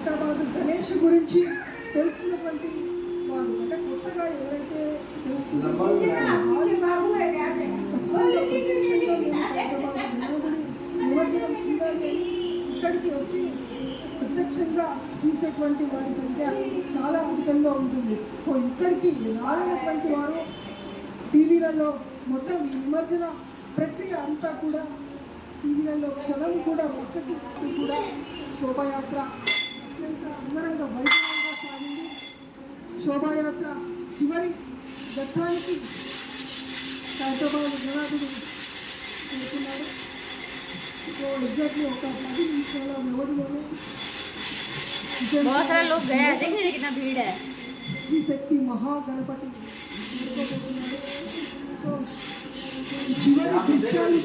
ఖైరతాబాద్ గణేష్ గురించి తెలుసుకున్నటువంటి వారు అంటే కొత్తగా ఎవరైతే ఇక్కడికి వచ్చి ప్రత్యక్షంగా చూసేటువంటి వారి సంఖ్య చాలా అధికంగా ఉంటుంది. సో ఇక్కడికి రానటువంటి వారు టీవీలలో మొత్తం నిమజ్జన ప్రక్రియ అంతా కూడా టీవీలలో క్షణం కూడా ఒక్కటి కూడా శోభాయాత్ర అత్యంత అంగరంగ వైభవంగా సాగింది. శోభాయాత్ర చివరి ఘట్టానికి ఖైరతాబాద్ జనార్దనుడు చేరుకున్నాడు. సో ఎగ్జాక్ట్లీ ఒక 10 నిమిషాల వ్యవధిలోనే శ్రీ శక్తి మహాగణపతి చివరి దృశ్యాలు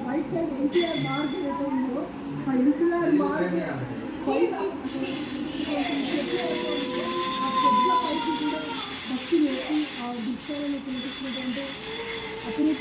రైట్ సైడ్ ఎన్టీఆర్ మార్గ్ ఏదైతే ఉందో ఆ ఎన్టీఆర్ మార్గ్ పైన భక్తి వేసి ఆ దృశ్యాలను కనిపిస్తుందంటే అతని